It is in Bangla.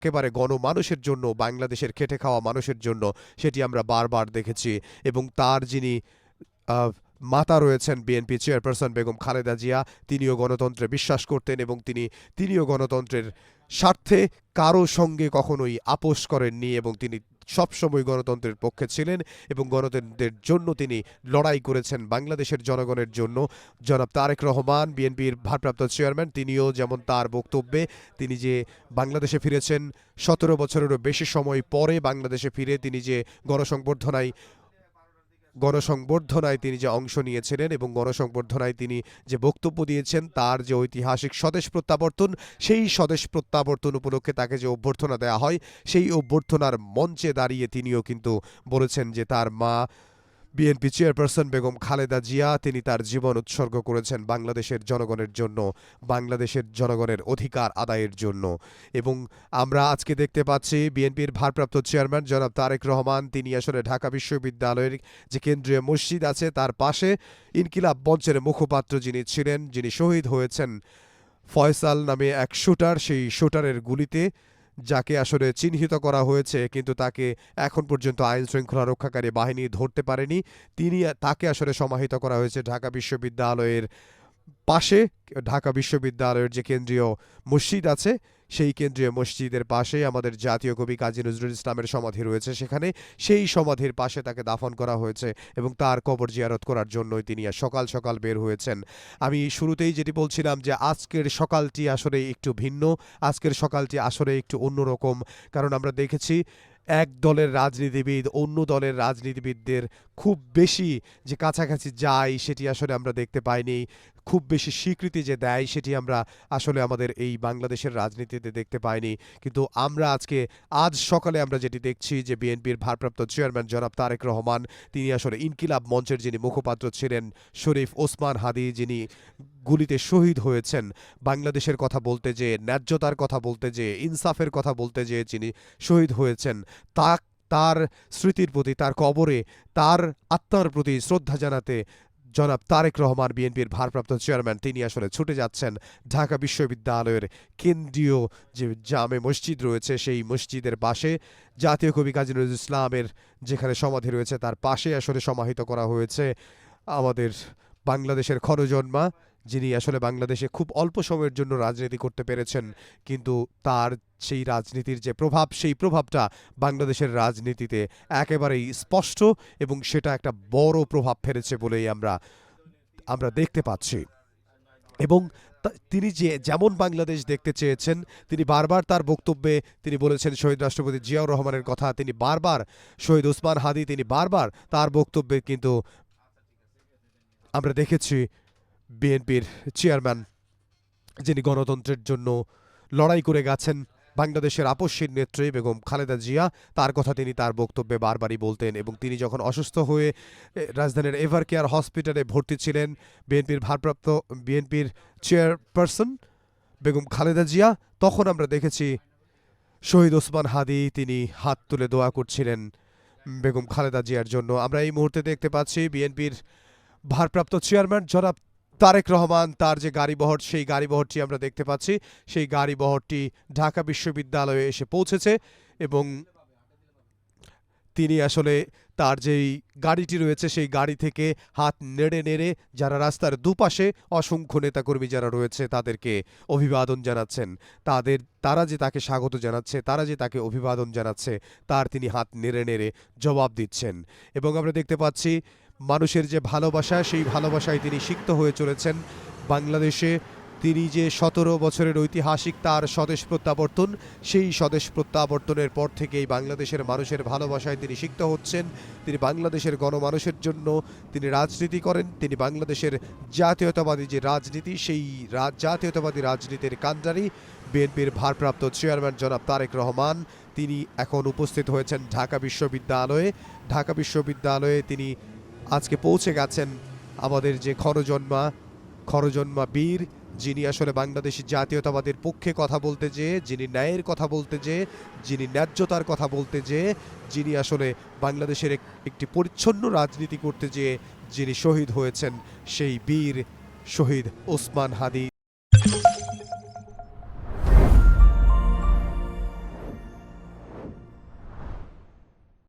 একেবারে গণমানুষের জন্য, বাংলাদেশের খেটে খাওয়া মানুষের জন্য, সেটি আমরা বারবার দেখেছি। এবং তার যিনি মাতা রয়েছেন বিএনপি চেয়ারপারসন বেগম খালেদা জিয়া, তিনিও গণতন্ত্রে বিশ্বাস করতেন এবং তিনিও গণতন্ত্রের স্বার্থে কারো সঙ্গে কখনোই আপোষ করেননি এবং তিনি সবসময় গণতন্ত্রের পক্ষে ছিলেন এবং গণতন্ত্রের জন্য তিনি লড়াই করেছেন বাংলাদেশের জনগণের জন্য। জনাব তারেক রহমান, বিএনপির ভারপ্রাপ্ত চেয়ারম্যান, তিনিও যেমন তার বক্তব্যে তিনি যে বাংলাদেশে ফিরেছেন 17 বছরেরও বেশি সময় পরে, বাংলাদেশে ফিরে তিনি যে গণসংবর্ধনায় তিনি যে অংশ নিয়েছিলেন এবং গণসংবর্ধনায় তিনি যে বক্তব্য দিয়েছেন, তার যে ঐতিহাসিক স্বদেশ প্রত্যাবর্তন, সেই স্বদেশ প্রত্যাবর্তন উপলক্ষে তাকে যে অভ্যর্থনা দেওয়া হয়, সেই অভ্যর্থনার মঞ্চে দাঁড়িয়ে তিনিও কিন্তু বলেছেন যে তার মা বিএনপি চেয়ারপারসন বেগম খালেদা জিয়া তিনি তার জীবন উৎসর্গ করেছেন বাংলাদেশের জনগণের জন্য, বাংলাদেশের জনগণের অধিকার আদায়ের জন্য। এবং আমরা আজকে দেখতে পাচ্ছি বিএনপির ভারপ্রাপ্ত চেয়ারম্যান জনাব তারেক রহমান তিনি আসলে ঢাকা বিশ্ববিদ্যালয়ের যে কেন্দ্রীয় মসজিদ আছে তার পাশে ইনকিলাব মঞ্চের মুখপাত্র যিনি ছিলেন, যিনি শহীদ হয়েছেন ফয়সাল নামে এক শুটার, সেই শুটারের গুলিতে যাকে আসলে চিহ্নিত করা হয়েছে কিন্তু তাকে এখন পর্যন্ত আইন শৃঙ্খলা রক্ষাকারী বাহিনী ধরতে পারেনি, তাকে আসলে সমাহিত করা হয়েছে ঢাকা বিশ্ববিদ্যালয়ের পাশে। ঢাকা বিশ্ববিদ্যালয়ের যে কেন্দ্রীয় মসজিদ আছে সেই কেন্দ্রীয় মসজিদের পাশে আমাদের জাতীয় কবি কাজী নজরুল ইসলামের সমাধি রয়েছে, সেখানে সেই সমাধির পাশে তাকে দাফন করা হয়েছে এবং তার কবর জিয়ারত করার জন্যই তিনি সকাল সকাল বের হয়েছেন। আমি শুরুতেই যেটি বলছিলাম যে আজকের সকালটি আসলে একটু ভিন্ন, আজকের সকালটি আসলে একটু অন্যরকম, কারণ আমরা দেখেছি এক দলের রাজনীতিবিদ অন্য দলের রাজনীতিবিদদের খুব বেশি যে কাছাকাছি যায় সেটি আসলে আমরা দেখতে পাইনি, খুব বেশি স্বীকৃতি যে দেয় সেটি আমরা আসলে আমাদের এই বাংলাদেশের রাজনীতিতে দেখতে পাইনি। কিন্তু আজ সকালে আমরা যেটি দেখছি যে বিএনপির ভারপ্রাপ্ত চেয়ারম্যান জনাব তারেক রহমান তিনি আসলে ইনকিলাব মঞ্চের যিনি মুখপাত্র ছিলেন শরীফ ওসমান হাদি, যিনি গুলিতে শহীদ হয়েছেন, বাংলাদেশের কথা বলতে যেয়ে, ন্যায্যতার কথা বলতে যেয়ে, ইনসাফের কথা বলতে যেয়ে যিনি শহীদ হয়েছেন, তার স্মৃতির প্রতি, তার কবরে, তার আত্মার প্রতি শ্রদ্ধা জানাতে জনাব তারেক রহমান বিএনপির ভারপ্রাপ্ত চেয়ারম্যান তিনি আসলে ছুটে যাচ্ছেন ঢাকা বিশ্ববিদ্যালয়ের কেন্দ্রীয় যে জামে মসজিদ রয়েছে সেই মসজিদের পাশে, জাতীয় কবি কাজী নজরুল ইসলামের যেখানে সমাধি রয়েছে তার পাশে আসলে সমাহিত করা হয়েছে আমাদের বাংলাদেশের ক্ষণজন্মা, যিনি আসলে বাংলাদেশে খুব অল্প সময়ের জন্য রাজনীতি করতে পেরেছেন কিন্তু তার সেই রাজনীতির যে প্রভাব, সেই প্রভাবটা বাংলাদেশের রাজনীতিতে একেবারেই স্পষ্ট এবং সেটা একটা বড় প্রভাব ফেলেছে বলেই আমরা দেখতে পাচ্ছি। এবং তিনি যেমন বাংলাদেশ দেখতে চেয়েছেন, তিনি বারবার তার বক্তব্যে তিনি বলেছেন শহীদ রাষ্ট্রপতি জিয়াউর রহমানের কথা, তিনি বারবার শহীদ ওসমান হাদি তিনি বারবার তার বক্তব্যে কিন্তু আমরা দেখেছি বিএনপির চেয়ারম্যান যিনি গণতন্ত্রের জন্য লড়াই করে গেছেন, বাংলাদেশের আপসহীন নেত্রী বেগম খালেদা জিয়া, তার কথা তিনি তার বক্তব্যে বারবারই বলতেন। এবং তিনি যখন অসুস্থ হয়ে রাজধানীর এভার কেয়ার হসপিটালে ভর্তি ছিলেন বিএনপির চেয়ারপারসন বেগম খালেদা জিয়া, তখন আমরা দেখেছি শহীদ ওসমান হাদি তিনি হাত তুলে দোয়া করছিলেন বেগম খালেদা জিয়ার জন্য। আমরা এই মুহূর্তে দেখতে পাচ্ছি বিএনপির ভারপ্রাপ্ত চেয়ারম্যান জনাব তারেক রহমান তার যে গাড়িবহর, সেই গাড়িবহরটি আমরা দেখতে পাচ্ছি, সেই গাড়িবহরটি ঢাকা বিশ্ববিদ্যালয়ে এসে পৌঁছেছে এবং তিনি আসলে তার যেই গাড়িটি রয়েছে সেই গাড়ি থেকে হাত নেড়ে নেড়ে যারা রাস্তার দুপাশে অসংখ্য নেতাকর্মী যারা রয়েছে তাদেরকে অভিবাদন জানাচ্ছেন, তারা যে তাকে স্বাগত জানাচ্ছে, তারা যে তাকে অভিবাদন জানাচ্ছে তার তিনি হাত নেড়ে নেড়ে জবাব দিচ্ছেন। এবং আমরা দেখতে পাচ্ছি মানুষের যে ভালোবাসা, সেই ভালোবাসায় তিনি সিক্ত হয়ে চলেছেন বাংলাদেশে। তিনি যে 17 বছরের ঐতিহাসিক তার স্বদেশ প্রত্যাবর্তন, সেই স্বদেশ প্রত্যাবর্তনের পর থেকেই বাংলাদেশের মানুষের ভালোবাসায় তিনি সিক্ত হচ্ছেন। তিনি বাংলাদেশের গণমানুষের জন্য তিনি রাজনীতি করেন, তিনি বাংলাদেশের জাতীয়তাবাদী যে রাজনীতি, সেই জাতীয়তাবাদী রাজনীতির কান্ডারি বিএনপির ভারপ্রাপ্ত চেয়ারম্যান জনাব তারেক রহমান তিনি এখন উপস্থিত হয়েছেন ঢাকা বিশ্ববিদ্যালয়ে। ঢাকা বিশ্ববিদ্যালয়ে তিনি আজকে পৌঁছে গেছেন আমাদের যে খরজন্মা বীর, যিনি আসলে বাংলাদেশি জাতীয়তাবাদের পক্ষে কথা বলতে যেয়ে, যিনি ন্যায়ের কথা বলতে যেয়ে, যিনি ন্যায্যতার কথা বলতে যেয়ে, যিনি আসলে বাংলাদেশের একটি পরিচ্ছন্ন রাজনীতি করতে যেয়ে যিনি শহীদ হয়েছেন, সেই বীর শহীদ ওসমান হাদি